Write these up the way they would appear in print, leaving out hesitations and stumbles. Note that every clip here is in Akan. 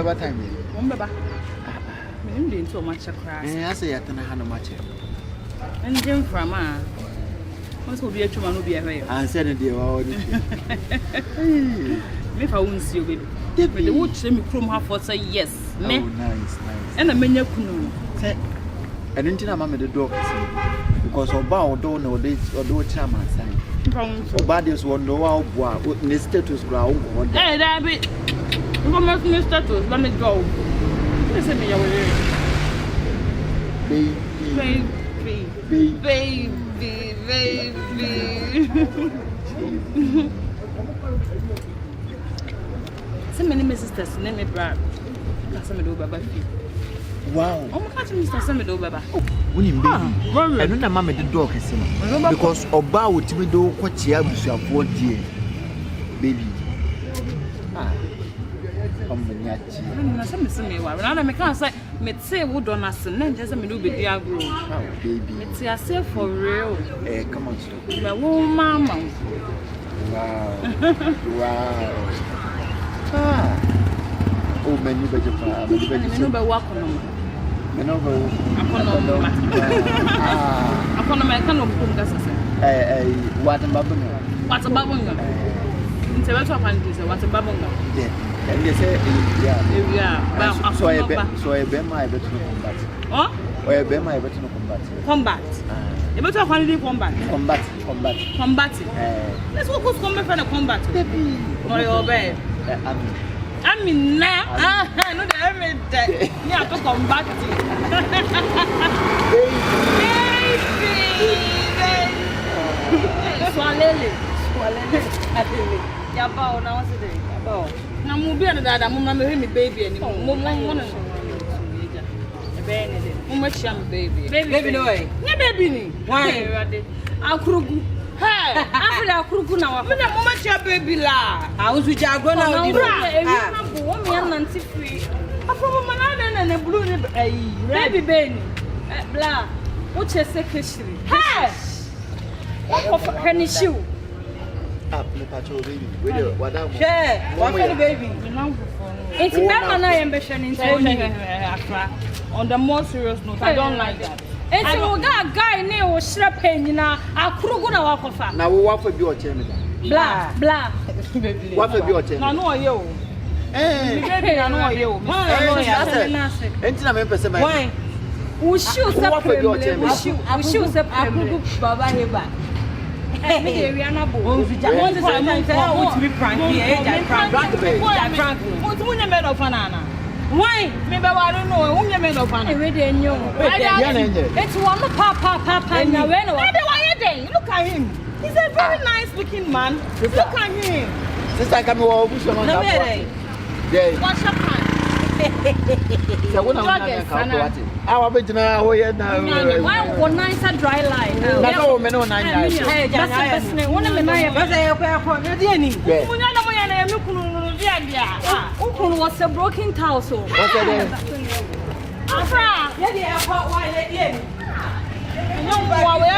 baba time. Baba. I'm doing so much. I say I don't have much. And Jim from once will be a woman will be away. I said it, If I won't see you, baby. The wood me from her for say yes. Nice. And a menu kuno. Say, I didn't tell Mamma the dog because of bow don't know this or do chairman sign. So bodies won't know how the status ground. Hey, that bit. You must miss status. Let me go. Listen me away. Baby. So many sisters name me Brad. Some do baba. Wow. Oh my God, Mr. Samido Baba. When you baby, I don't know Mamma the dog is because Oba would me do what she has to afford, dear baby. I can't say, say, wood on us and just a little bit dear grow. Baby, it's yourself for real. Come on, but mama. Wow. Oh, man, you better walk on them. I what a bubble. It's a lot of countries, what a bubble. And they say, yeah, so I bet my better combat. Oh, I bet my better combat. You better holiday combat. Let's walk with combat for the combat. Or your bed. I mean, now, I know that every day. Yeah, to combat. Swalele. Yabao, now what's the day? Yabao. Now, move on that. I'm not me baby anymore. Move on. Much young baby. Baby, no way. Yeah, baby. Why? I'll crook. Hey, after our crook now, I'm not your baby la. I was with your brother. I'm Nancy free. I'm from Manana and a blue baby baby. Blah. What's your secretary? Hey! What shoe? Up the patrol baby. What the baby? It's better than I am on the more serious note, I don't like that. And so we got a guy named Shrapin, a Kruguna Wakofa. Now, what for your chairman? Blah. What for your chairman? No, you. Eh, I know you. Why? We shoot separate. We shoot separate. Baba Heba. Why? Maybe I don't know. Who you made of an it's one papa. Look at him. He's a very nice looking man. Look at him. Just like I'm over. What's your plan? Our original way now. One nice dry line. That's all men on 9 days. One of the Ukun was a broken towel. Afra, we are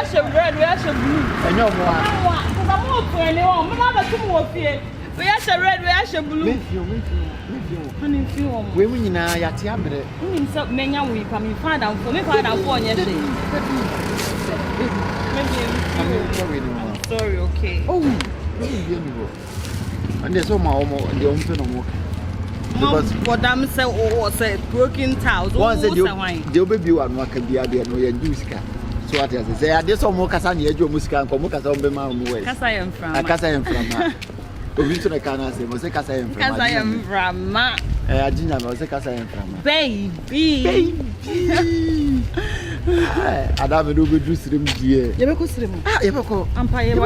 so red, we are so blue. I know we are so red, we are so blue. Women are Yatiabre. Many we come find out for me, find out for yesterday. Sorry, okay. Oh, and there's all my the own because what I'm saying was a broken towels. Once the baby one can be a no musica. So what I say, I did some more Casani, your musica, and Comucas on the mountain. Because I am from Bilson, I can't say, was a Casa I am from I didn't know, was a Casa I am from baby. I don't know good stream, dear. You ever stream? Umpire, you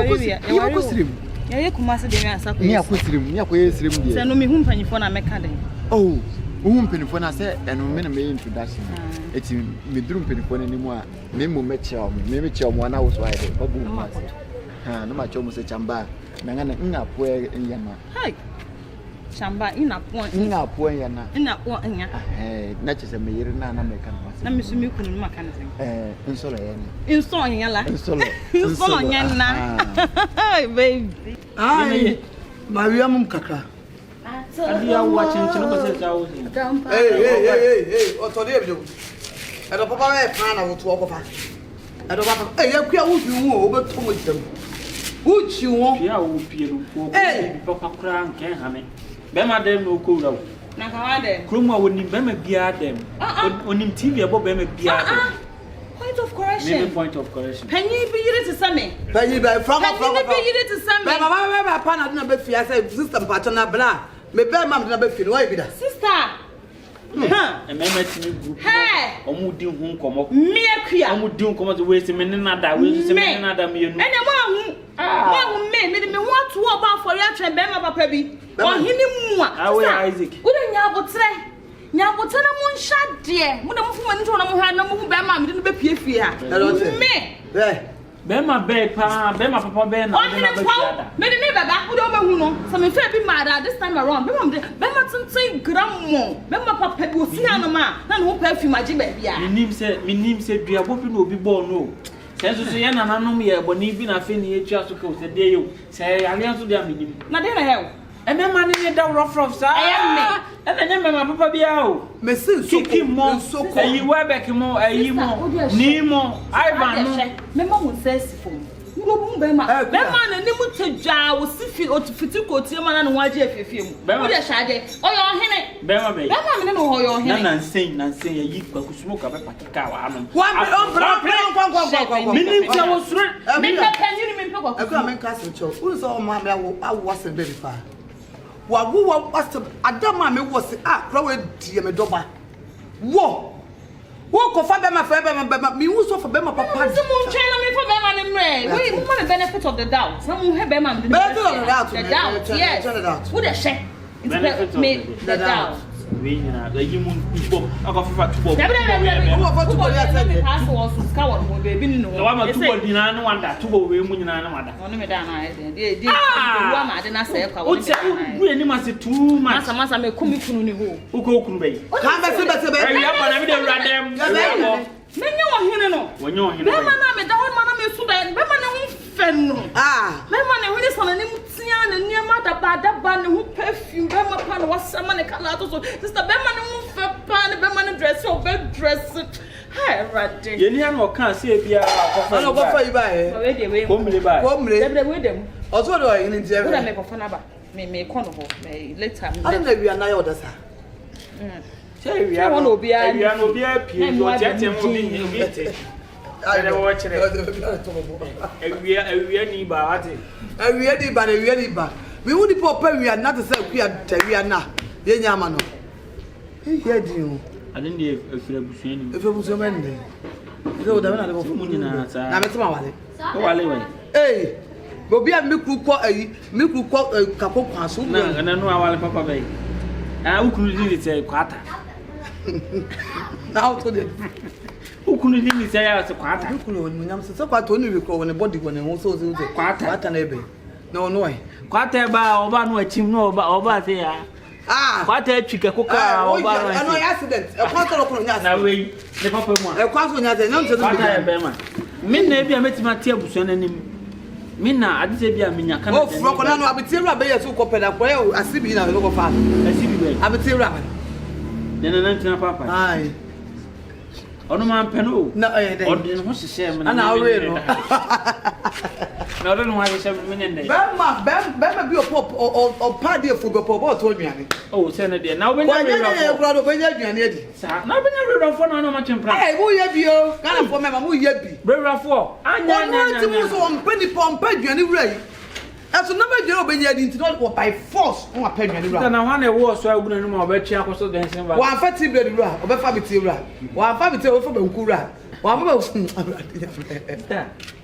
ever stream? Yeah, Kumasa de Massa. Near Quistrim, send me whom penny for a mechanic. Oh, whom penny for I said, and when I made introduction. It's me dream penny for anymore. Memo Metchel, Mimichel 1 hour wide. No much almost a chamba. Nangana in a poor in Yama. Hi. Chamba in a point in a poor Yana. In a one, not just a mere nana mechanism. Let me see you couldn't mechanism. In Sola, baby. Ay, Mariam Kaka. And you are watching Chinoba. Hey, what's on the I don't papa a plan I will talk of her. I don't papa. Hey, you you over to with them. Would you want? Hey, Papa Crown can't have it. Bema dem no cool. Gruma wouldn't Bema beard them. On him TV about Bema beard. Point of correction. Point of correction. Can you be it to Sammy? Can you be from it to Sammy? My partner never fear, sister partner blah. Me bear mam never feel why be that. Sister. And member to me, hey, or would do whom come up. Me a queer. I would do come up to waste a minute, another, waste a minute, another million. And a woman made me want to walk about for your train, Bema Baby. Or him more. Isaac. Wouldn't you have say? Nyabotana mun shot dear. Muna mufuma nto na muha na muhu bema me no be pie fie ha. Me. Bema be pa, bema papa be na be na be ada. Me de ne baba wo do mahu no. So me fe bi mad this time around. Bema tenten gram mo. Bema papa bi osi ha no ma. Na no perfume agi ba bia. Minim se dua bo bi no obi bo no. Senso so ye na nanom ye boni bi na fe ni etua so ko se de yo. Se alian so de minim. Na de na hell. And my man in the rough, sir. I am me. And then my papa be out. Messin, Kiki more, so you were back more, a Nemo, Ivan. Remember what says for Bema and Nimu jar was si or to fit go to man and watch if you film. Bema Shade, or your henny. Bema, Bema, no, your henny, and saying, you could smoke up a patica. One, minutes I was right. I come castle. Who's all my I wasn't very far. Who was Adama me was Chloe dear me doba. Whoa! Walk of Fabema for Bema, me also for Bema Papa. Someone trying me for Bema and Ray. We want the benefit of the doubt. Someone have Bema the doubt. Yes. Would a check? Benefit me the doubt. We know the human people. I got for 2 balls. No, I'm a 2 ball dinner. No wonder 2 ball women in another. Only me down. I did. I didn't say, we must say 2 months. A month I may come who go Kumbe. Come back to the when you're here, ah, my man, when it's on a Nimutsian and near Mata Bada who perfume, Bema Pan was someone a calato. Sister Bema, pan, Bema dress or bed dress. Hi, Ratty. You can't see if you are. I don't go for you by. Home with them. Also, do I in India? I make a phone may cornable, may later. I don't know if you are now others. We are no be a I never watch it. We are we would pop we are not the same. We are not. Yamano. You. I didn't if you was a man. You don't have a moon. Hey, but be a milk quote a couple of and I know our papa bay. I couldn't say quarter. Now to the who couldn't even say as a quarter. Who couldn't so quite only recall when the body when I also do the quarter at an ebe. No, quarter bar over no chim no over there. Ah, quarter chicken cook. I know accident. A quarter of way. The papa one. A quarter of none to the Bema. Men maybe I met my table son and him. Minna, I did say, I mean, I can't. Oh, Rocanano, I would say, Rabbi, so cooperated up well. I see me now, local father. I see I would say, Rabbi. Then I went to Papa. Aye. Oh, no, man, Peno. No, I didn't want to share. And I really know. No, I don't know why they share minute. Bama be a pop or party of football told me. Oh, Senator, now when you're proud of when you're now when you're for no much in price. Hey, who you be? Kind of for my who you be? Brother for. I want to penny pump, penny any ray. As a number of when you didn't know what by force on a penny. And I want a war so I wouldn't know about Chiako so dancing. One fatty bread, or Fabitira, one Fabitira from Kura. One of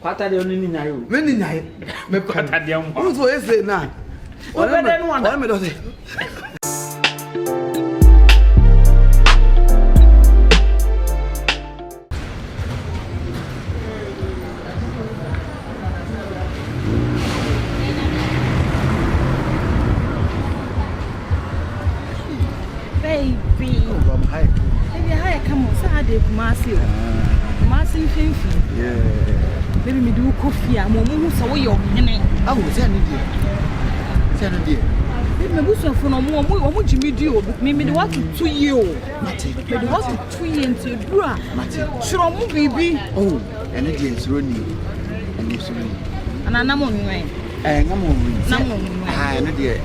what are the only night? Many night. What are the young ones? Who is it now? What am I doing? Maybe me do coffee. I'm almost so you're in it. I was sending you. Me buso for no more. Omo Jimmy dio. Me the what to 2 years. Mate. Me the what to 2 years into bra. Mate. Sure mo baby. Oh, and it is running. And it's running. And I'm on way. I'm on. I know the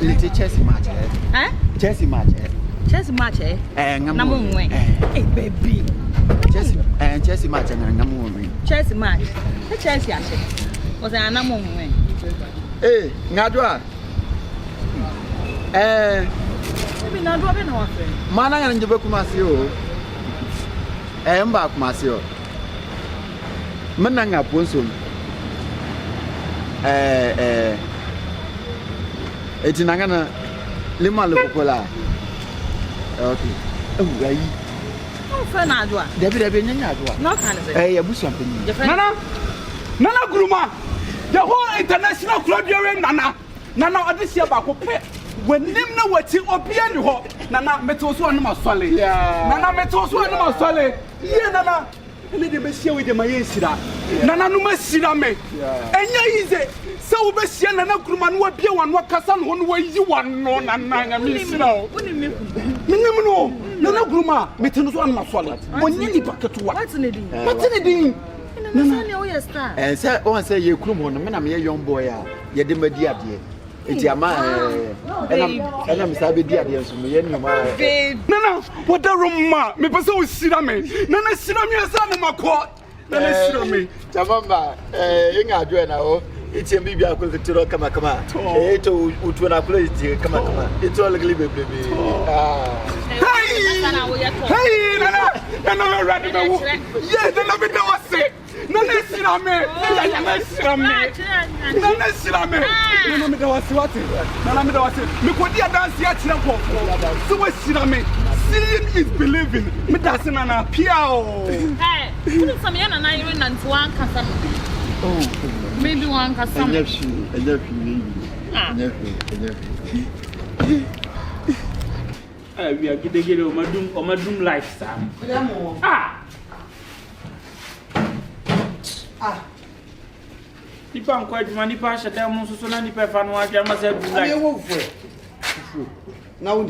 little chess match. Eh? Chess match. Chess match, eh? And I'm on way. Hey, baby. Chess match and I'm on way. Chess match. The chess, yes. Was an I'm on way. Hey, Nadwa. Maybe not dropping off. Mana and Jabakumasio. Back Masio. Mananga Ponsum. It's in Nagana Lima Lupola. Okay. Oh, Fernandwa. Debbie Nadwa. Not kind of a bush something. Nana Gruma. The whole international club you're in, Nana. Nana, this year back. When Nimna were till Opian Ho, Nana Metos one must solid. Nana Metos one must solid. Yeah, Nana. Let them see with the Mayesida. Nana no Messida me. And yeah, easy. So Bessian and Akuman will be one what Cassan one way you want no Nana Miss now. Minimum, Nana Gruma, Metos one must solid. When you bucket what's in it? What's in it? And say, oh, say you Krumon, and I'm a young boy. You did my dear. It's your man, and I'm Sabi dear, so me and your man. Nana, what the room, me person with Sidame. Nana Sidame, son of my court. Nana Sidame. Jamamba, Inga Duena, it's a baby. I could come. It's Utuna place, come. It's all a little baby. Hey, Nana, Nana, ready. Yes, Nana, we don't say. Nana Sidame, Nana Sidame, Nana Sidame. Nana, me don't say what. Nana, me don't say. Me could hear dance here, Chinapo. So what Sidame? Seeing is believing. Me that's Nana Piao. Hey, put some yen and I even and one custom. Oh, maybe one custom. I love you. We are getting on my doom lifestyle. Nipa quite money pass a demon so many fan was myself like now.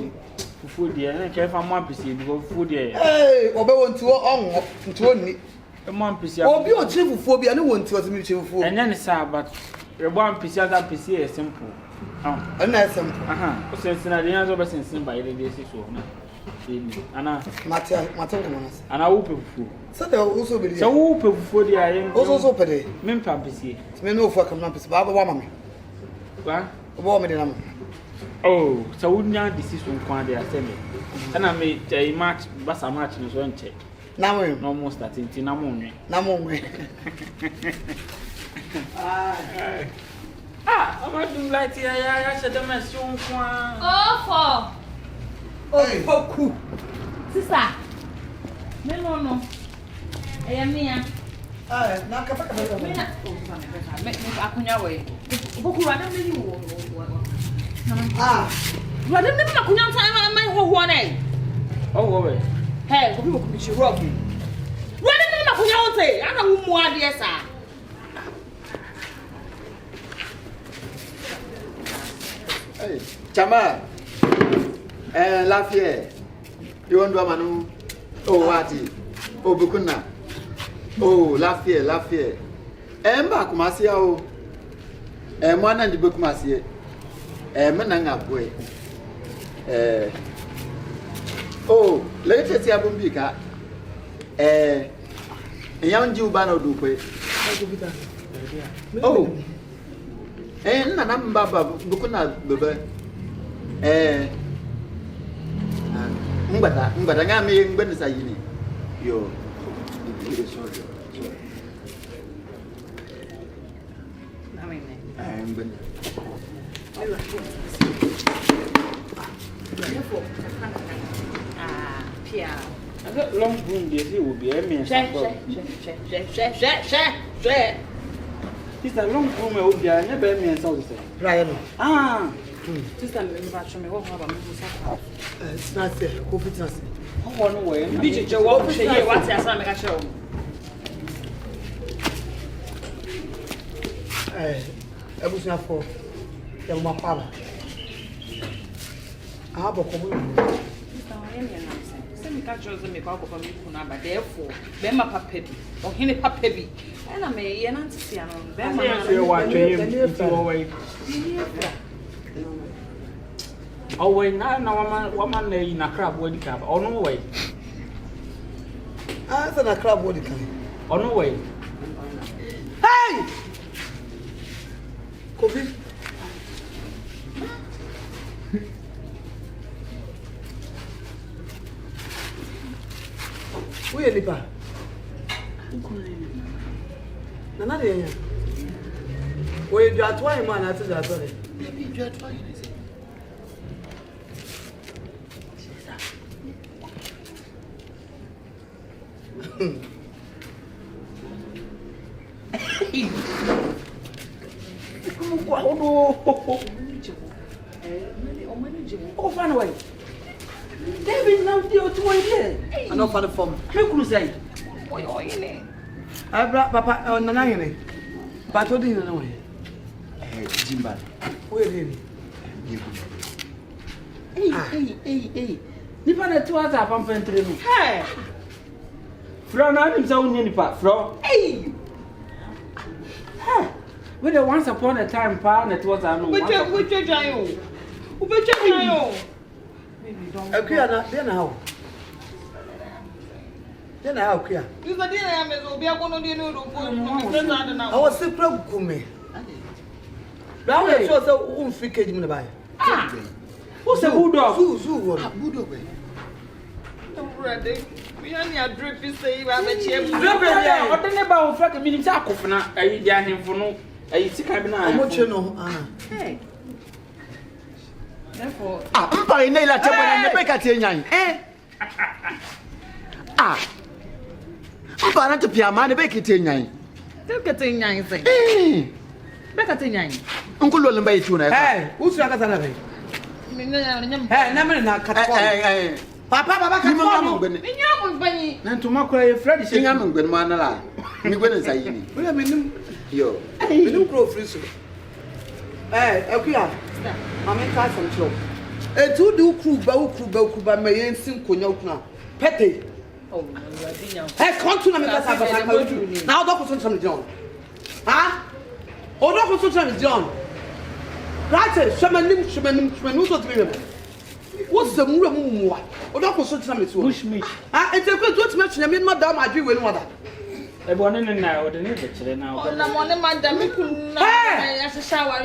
Food, and care for 1% go food. Hey, or want to only a 1%. Or be a chief phobia, no one to me chief food. And then it's but 1% other PC is simple. And that's simple. Since I didn't over since by the day so. Anna, Matangamas, and I open food. So there also be so open for the I am also pay. Memphis PC. Me no for campus, Baba Wammy. Woman. Oh, so wouldn't you decision quite there? And I made a match, but a match in one check. Now, no more starting to Namon. Namon. I'm not doing like here. I said, I'm a soon. Oh, Opoku. Sister. No. I am here. Not a make me back on your way. Opoku, I don't really Rather than Makuyan time, my whole one egg. Oh, hey, people could be robbing. Rather than Makuyan say, I don't know more, dear sir. Hey, Chama, Lafayette, you want to Manu? Oh, Wati, oh, Bukuna, oh, Lafayette, Emba Kumasio, and one and the book Masia. Mananga boy. Oh, later see a bumbika. A young Jew banner do pay. Oh, and Nanam Baba Bukuna Baba. But I am making Bernice. Yo, I'm Bernice. Long room, there will be a man. Share. It's a long room, will be a never means all the same. Ryan. Sister, me what have It's not there. Coffee not. One way. BJ Joe, what's your make a show? I was not for my father. I have a common. Send me catchers and make out of a mikuna, but therefore, Bema Papebi, or Henny Papebi, and I may an answer on them. You're watching away. Oh, wait, now, woman, in a crab wedding cab, or no way. I said a crab wedding cab. Or no way. Hey! Kobe. Who are you? Nana de yen. We do atwa man ati da so de. Baby, you are trying. Como guardo? Oh, find away. David, now you're 20. I'm not for the form. Who could say? I brought Papa on Nana yen. But what do you know? Jimba. Where him? Hey. Nipa na 2 hours apam pentre no. Hey. Fro na nim sa unye nipa, fro. Hey. Hey. We the once upon a time pa na 2 hours no. Which giant? Which giant? Okay, then how? Then how queer? You said I am be a one of the new I was still preoccupied. Now I saw the unfrickage in the bay. Who's a bulldog? Bulldog. We only a drip is saying I'm a chip. What the neighbor of Frank meaning Sakofna, a Diane for no, a sick cabina. I want you know. Hey. Therefore, I'm buying nail at the baker at Yan. Eh? I'm buying to Piama, the baker at Yan. look at the young thing. Eh? Back at the young. Uncle Lomba tuna. Hey, who's your cousin? Hey, never not cut. Papa, come on. Bunny. And to mock a Freddy saying I'm good manala. Me when is I? We have been Yo. you grow free. Hey, okay. I'm in class and show. A 2 do crew, by my ain sim kunyokna. Petty. Oh, Hey, come to me. Now, don't some John. Huh? Oh, don't some John. Right, shaman, what's the room? Oh, don't put some bush meat. It's a good mention. I mean, Madame, I do with mother. I want in now, the neighbor now. I'm one of Madame. As a shower,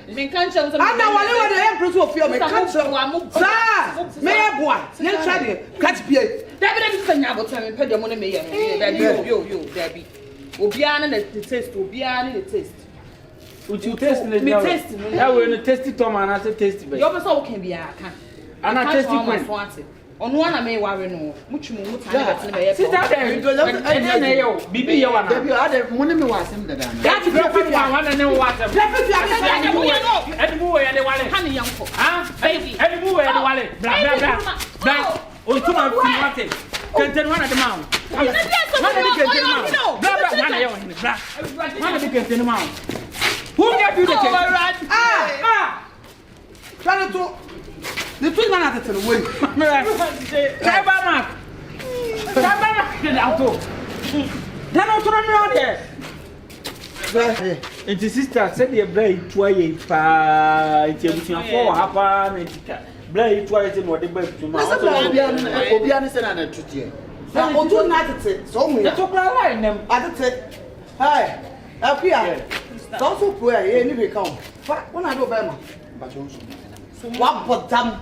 me can't show them. I know what the empress of your cancer. Sir, may I boy? Let's try it. Catch beer. David is saying, I will tell you, pay the money, me, you, Debbie. Obiana the taste, Obiana the taste. Would you taste me? Taste. I will taste it, Tom, and I said, taste it. Your person can be a can. And I taste it. On one I may worry no, much more. Sit down there, and then BB, you are the money was him. That's the one and then what? And move and the wallet, honey, uncle. Baby, and move and the wallet. Blah. Oh, too much. Can tell one at the mount. One of the mount. Who gave you the cake? Try to. The 2 man at the way. Tabamak. Then also around there. And the sister said the blade twice. It's a 4 happen. Blade twice in what the best to my Obiana said I'm a truth. Now, 2 nights, so we took my line them. I did say, hi, up here. Also, poor, any come. When I go back, what but damn,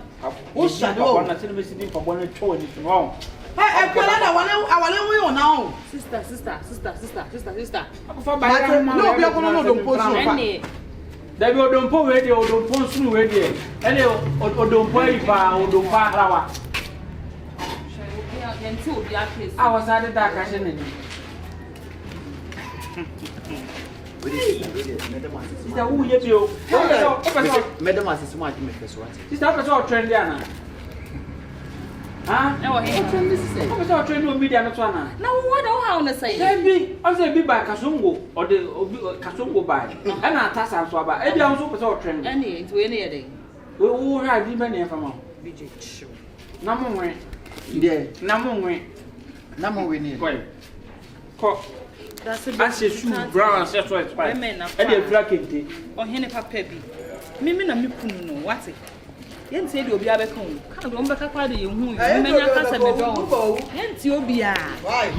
who's shadow? I'm not sitting for 1 or 2 and it's wrong. I want now. Sister. No, we are going to post. There you don't put ready or don't post through ready. And you don't pay or don't power. I was at the dark. I shouldn't. Sister, who yet you? Madam, I smart to make this one. Sister, I saw Trendiana. Huh? No, I saw trend with media. Not one. Now, what do I want to say? Maybe I say be by Kasungo or the Kasungo by. And I task and swab. Every also saw trend. Any to any day. Who had even from BJ show? Number one. Yeah. Number one. Number one. That's a brown, that's why it's fine. And you're flaking or henny papa. Mimi na mipunu no, what's it? Yen say you'll be able to come. Can't go back a party, you who you can't Hence you'll be a. Why?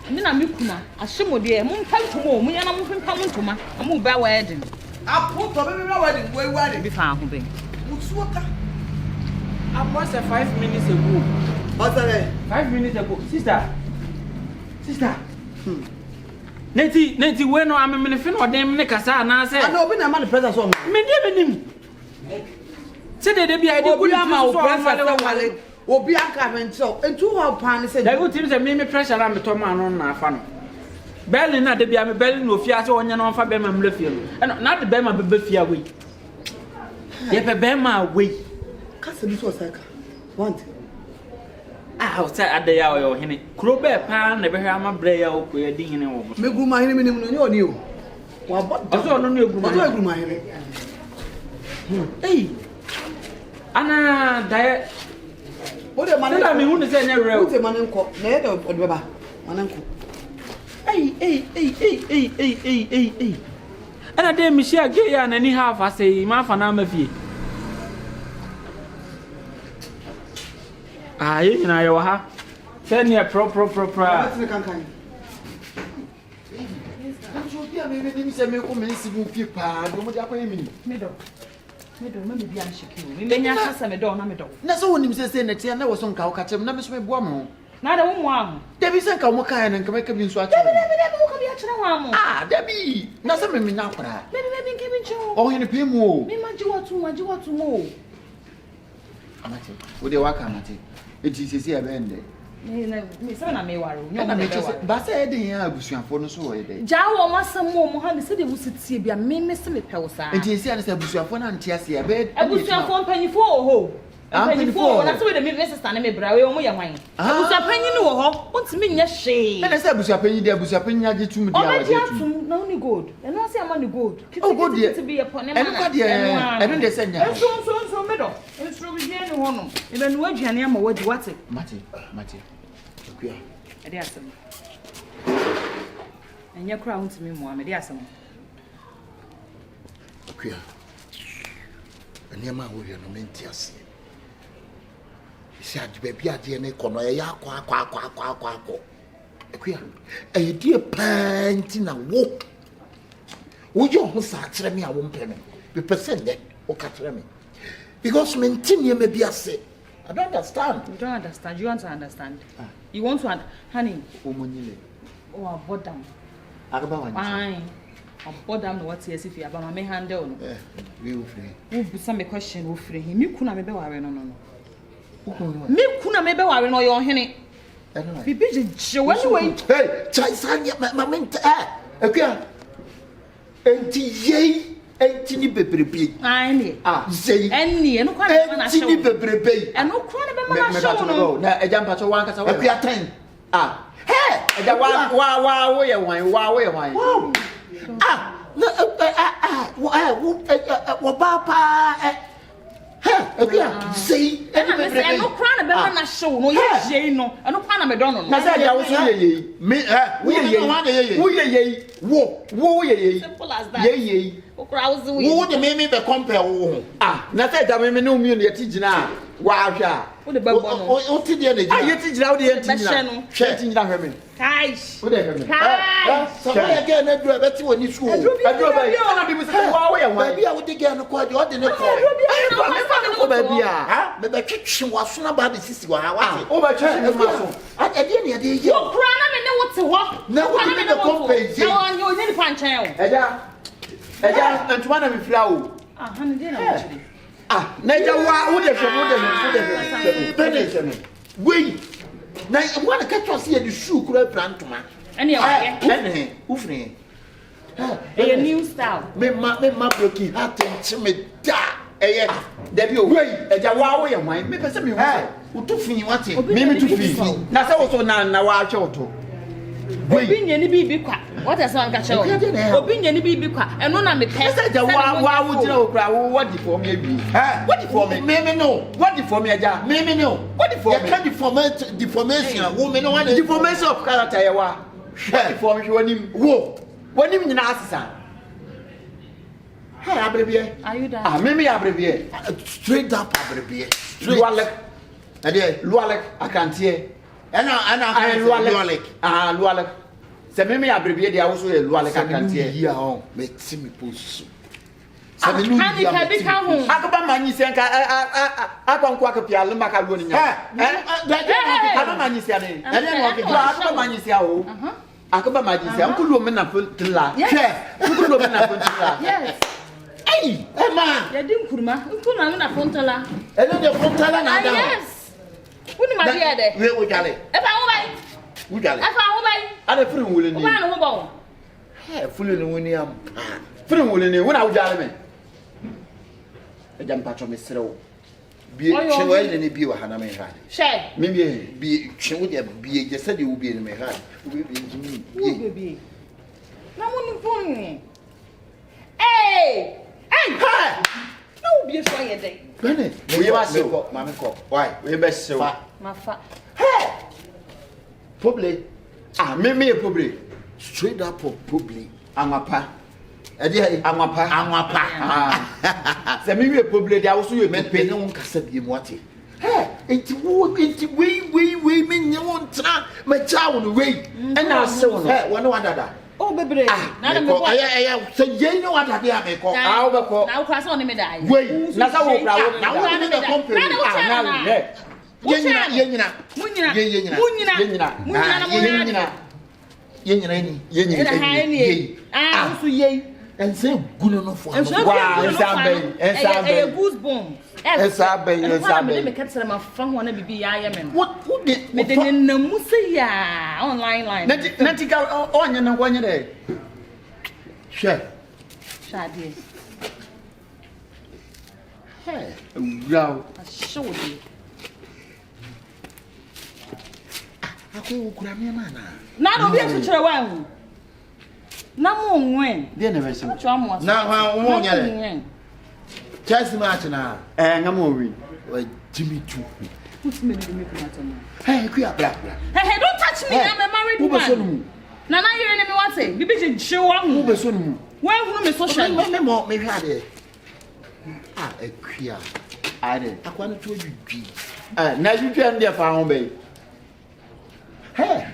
Mina mipuna, a shimo dear, moon come to more, me and I'm moving come to my move by wedding. I'll put probably no wedding, where wedding be found. I was 5 minutes ago. Asare, 5 minutes ago. Sister. Neti, when I'm a minute or them Nicasa, and I said, I know when I'm the presence of me. Said they be idea, good am will be a cabin so, and 2 hour pan said, I would think that made me pressure on the Toman on my funnel. Belly not to be a belly no fiato on your non Fabema Bluefield, and not the Bema Bufia week. Yep, a Bema week. Cousin was like, want. I said at the hour, Henny. Crowbear pan never heard my brayer or queer ding over. Me Gruma him no new. What I saw no new Gruma. Hey, Anna, diet. What a man, I mean, who is a man and cook, never or Baba, my uncle. Hey. And I dare Michelle Gay and any half, I say, my fanamafi. Ah, you know, ha. Send you a proper. It is here bend. Me say na me ware. Ba say dey yan abusuafo no so wo dey. Jawo masam mo mo ha me say dey wusitie bia me se me pew sa. It is here na say abusuafo na ntia se be. Abusuafo mpanyifo oho. Mpanyifo na so we dey me sister na me bra we omo ye hwan. Abusuapanyi ni wo ho. Ontimi nya hwe. Na say abusuapanyi dey abusuapanyi age tum dia wa dey tum. Na oni gold. E no say am ni gold. Oh gold dey. To be upon em. E no dey. E no dey say nya. So me do. Enstro bi dia ni ho no. E be no aduane ama wadi wate. Mate. Kuya. E dey asem. Enya kura ontimi mo am e dey asem. Kuya. Enya ma wo no menti ase. Si ade baby ade ne kono ya akwa. Kuya. E die panti na wo. Wo jo ho sa kire me a wo mpɛ me. Be person de wo ka kire me. Because mentini me bi ase. I don't understand. You don't understand. You want to understand. You want to honey. Omonyile. Oh, abodam. Agaba wan. Fine. Abodam no what yes if you aba me handle no. We will free. Who be some question who free him. Me kuna me be ware no. Me kuna me be ware no your hene. Bibi je anyway. Hey, Chaisanya my ment Akuya. Enti ni bebrebe. Ai zei. Eni no kwa na enti ni bebrebe. Eno kwa na be ma na show no. Na eja mpacho wan kasa wa. Akuya 10. Hey, eja wa wo ye wan. Wow. Wo papa Akuya zei. Eni bebrebe. Eno kwa na be ma na show no ye zei no. Eno kwa na me don no. Na say eja wo so ye. Me wo ye. Wo ye. Simple as that. Ye. Wo de me be compare wo. Na say da me no mi no ye ti gina wa ahwa. Wo de babo no. O ti de na gina. Ye ti gina wo de ye ti gina. Hwe ti gina hwe me. Kai. Wo de hwe me. So ya ge na dru be ti woni school. Adro ba ye. Na bi mo say wa wo ye wan. Ba bia wo de ge na ko de o de ne ko. Ko ba bia. Me be twetwe wa so na ba de sisi wa wa. O ba twa e ma so. E de ne de ye. Wo kura na me ne wo te ho. Na wo de the compare. Na wo ni pa nchen o. Eja ntuma na me fira o. Hanu de na wo chiri. Na eja wa wo de hwe. Bernice. Wei. Na wo na ka twase ye de shoe kura plantuma. Ene e wa Ene ufre. A new style. Me ma broki hat nchime da. Eye da bi o. Wei, eja wa wo ye hwan. Me pese me ho. Utu fin wate. Me tu fin. Na se wo so na wa atwe oto. Obi nyani bi kwa. What is one catch? Obi nyani bi kwa. And no na me pesa. Why would you know what the form be? What the form? Me no. What the form ya? Me no. What the form? Can deformation. Woman no one deformation of character ya wa. What the form you want him? Wo. What him nyina asesa. Hey, abrevie. Are you there? Ah, me abrevie. Straight up abrevie. Lualek. Ade lualek akantie. Lualek. Ah, lualek. Se me abrevie dia wo so lualek akantie. Ya on. Me ti me post. Hani ka bi ka ho. Akaba manyi se nka akwankwa ka pia lemba ka luoni nya. Akaba manyi se ade. Akaba manyi se o. Akaba manyi se nkulu me na tla. Nkulu me na tla. Yes. Hey, Emma. Ya din kurma. Nkulu me na fontala. Eno de fontala na da. Yes. Woni ma dia de. We wo jale. E fa ho bai. Wo jale. E fa ho bai. Ade firi wole ni. Ba na ho ba. Fulu ni woni am. Firi wole ni, wona wo jale me. Ejam pacho me serewo. Bi chewe ni bi wa hana me ha. She. Me Bi chewe de bi je se de wo bi ni me ha. Wo bi Bi. Na woni fon. Hey! Ha! No be so ye dey. Bene. We ba se ko, mama ko. Why? We be se wo. Ma fa. Hey! Probably. Ah, me probably. Straight up probably. Amapa. Ade Amapa. Ah. Se me probably dia wo so ye Me me pe ne won kasa bi mu ate. Hey! Enti we me nye won tra ma cha wo no we. E na se wo no. Hey, won wa dada. Oh bebre. Na na me ko. Aya se ye ne wa dada ya me ko. Ah, wo be ko. Na wo kwa se on me dai. We. Na sa wo kra wo. Na wo ne be compare. Ah, na le. Yenyina. Ni. Ah, so ye. And say guno no for. Wow, e goosebumps. Esabe. Me ka tsere ma fa ho na bibi ya ye me. What did Me de na mu se ya online line. Natika onye na wonye de. Share. Shade. Hey, Wow. Show you. ako ukura me mana. Na do bi e kire wa hu. Na mo nwen. Dey na verse. Cho amo. Na ha wo nyale. Chelsea match na. Ngamo wi. Jimmy Chu. Put me be me kuma to me. Hey, kuya bra. Hey, don't touch me. I'm a married Who be so woman. no? Na na yere ne me what say? Bibi je jewa Who hu. be so no? Wen hu me social. Me hwa de. Ah, kuya. Ade. Akwa na to dwi. Na jutwa ndie fa ho be. Hey.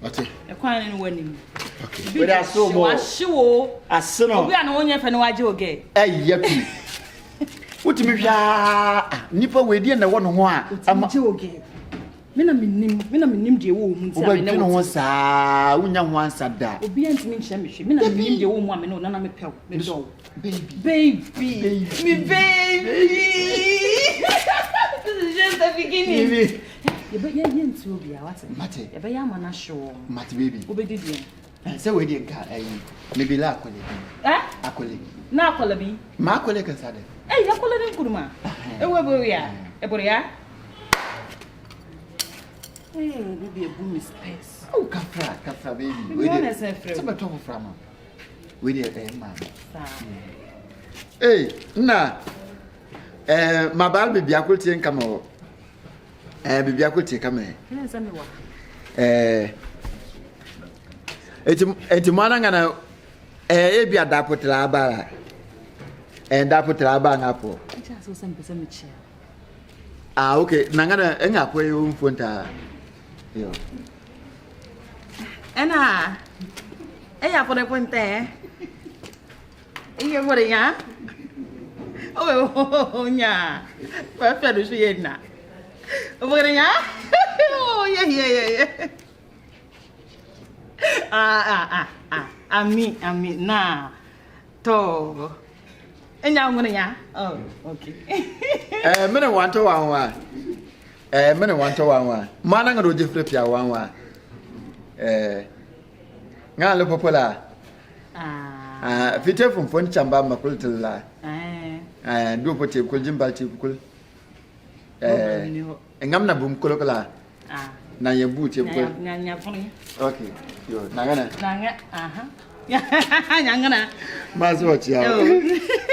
What? E kwan ne wani. Okay. We da so mo. Ahwo. Aseno. Obi ana onye fa ne waje oge. Yapi. Wotimi hwa nipa we die na wo no ho a. Waje oge. Me na minim de wo hu nti Oba bi no ho saa, wonya ho ansa da. Obi antimi nhye me hwe. Me na minim de wo mu a me no na me pew. Me do. Baby. Me baby. This is just the beginning. Baby. Ye nti obi a what? Mate. Ye be ya mana show. Mate baby. Obi di. Se we die nka me bi la akole. Akole. Na akole bi. Ma akole kan sa de. Akole din kuruma. Ewe bo ya. E bo ya. Baby, a boom is space. Oh, kafra baby. We dey say free. Se be to fra ma. We dey ma. Na. Ma bal baby akolti en kama o. Baby akolti kama e. Ina say me wa. Eti mwana ngana ebi adapotra abara. Ndapotra aba ngapo. Acha so sem pese me chia. Ah, okay. Nangana engapo e umfonta. Yo. Ena. Ya por el puente. Iye por ya. Oh, nya. Pa fa do shi na. Por ya. Oh, yeah. Ami na. To. Enya ngone ya. Oh, okay. Mene wanto wanwa. Mene wanto wanwa. Mana ngado jefre pia wanwa. Ngale popola. Fite fon chamba makultilla. Do pote kul jimbal ti kul. Ngam na bum kolokola. na ye boot ye boy. Nya foni. Okay. Yo, na gana. Nyangana. Mazo what ya.